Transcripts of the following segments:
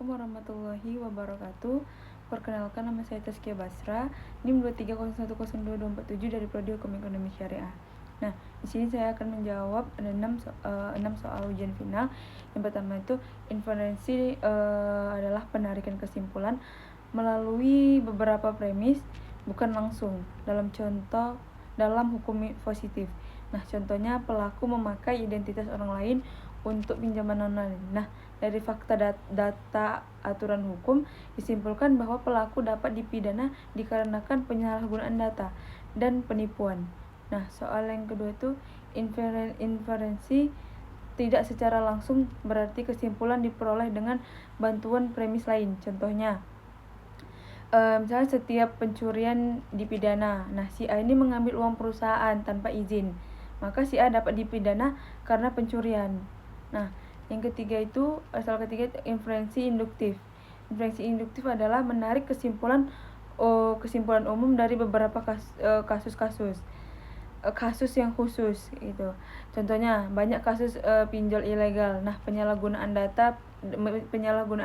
Assalamualaikum warahmatullahi wabarakatuh. Perkenalkan, nama saya Tazkia Basra, NIM 230102247 dari Prodi Hukum Ekonomi Syariah. Nah, di sini saya akan menjawab 6 soal ujian final. Yang pertama itu inferensi adalah penarikan kesimpulan melalui beberapa premis, bukan langsung. Dalam hukum positif. Nah, contohnya pelaku memakai identitas orang lain untuk pinjaman online. Nah, dari fakta data aturan hukum disimpulkan bahwa pelaku dapat dipidana dikarenakan penyalahgunaan data dan penipuan. Nah, soal yang kedua itu inferensi tidak secara langsung, berarti kesimpulan diperoleh dengan bantuan premis lain. Contohnya, misalnya setiap pencurian dipidana. Nah, si A ini mengambil uang perusahaan tanpa izin, maka si A dapat dipidana karena pencurian. Nah, yang ketiga itu inferensi induktif. Inferensi induktif adalah menarik kesimpulan umum dari beberapa kasus yang khusus gitu. Contohnya banyak kasus pinjol ilegal. Nah, penyalahgunaan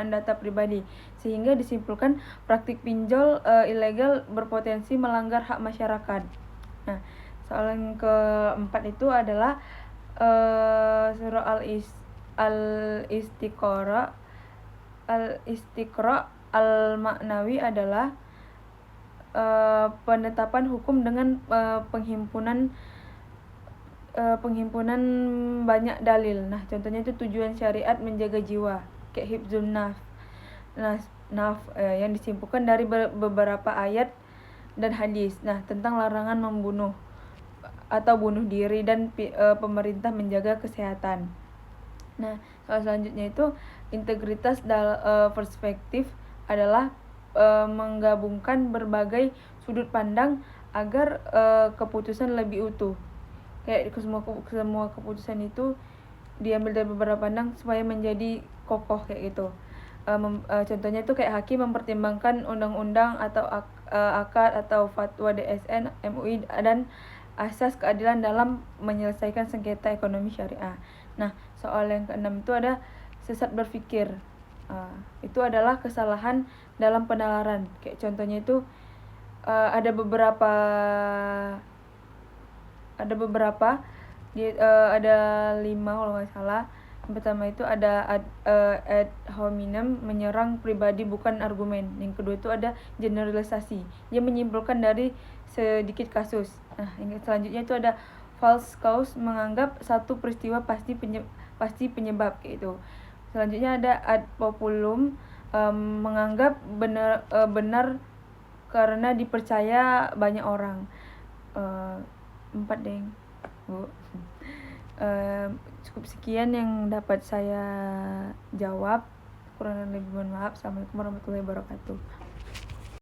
data pribadi, sehingga disimpulkan praktik pinjol ilegal berpotensi melanggar hak masyarakat. Nah, soal yang keempat itu adalah surah al-istiqra al-maknawi adalah penetapan hukum dengan penghimpunan banyak dalil. Nah, contohnya itu tujuan syariat menjaga jiwa, kayak hifdzun yang disimpulkan dari beberapa ayat dan hadis. Nah, tentang larangan membunuh atau bunuh diri dan pemerintah menjaga kesehatan. Nah, soal selanjutnya itu integritas perspektif adalah menggabungkan berbagai sudut pandang agar keputusan lebih utuh. Kayak semua keputusan itu diambil dari beberapa pandang supaya menjadi kokoh kayak gitu. Contohnya itu kayak hakim mempertimbangkan undang-undang atau akad atau fatwa DSN, MUI dan asas keadilan dalam menyelesaikan sengketa ekonomi syariah. Nah, soal yang keenam itu ada sesat berpikir. Itu adalah kesalahan dalam penalaran. Kayak contohnya itu ada beberapa ada 5 kalau nggak salah. Yang pertama itu ada ad hominem, menyerang pribadi bukan argumen. Yang kedua itu ada generalisasi, dia menyimpulkan dari sedikit kasus. Nah, yang selanjutnya itu ada false cause, menganggap satu peristiwa pasti penyebab kayak itu. Selanjutnya ada ad populum, menganggap benar karena dipercaya banyak orang. 4 deng Bu. Cukup sekian yang dapat saya jawab, kurang lebih mohon maaf. Assalamualaikum warahmatullahi wabarakatuh.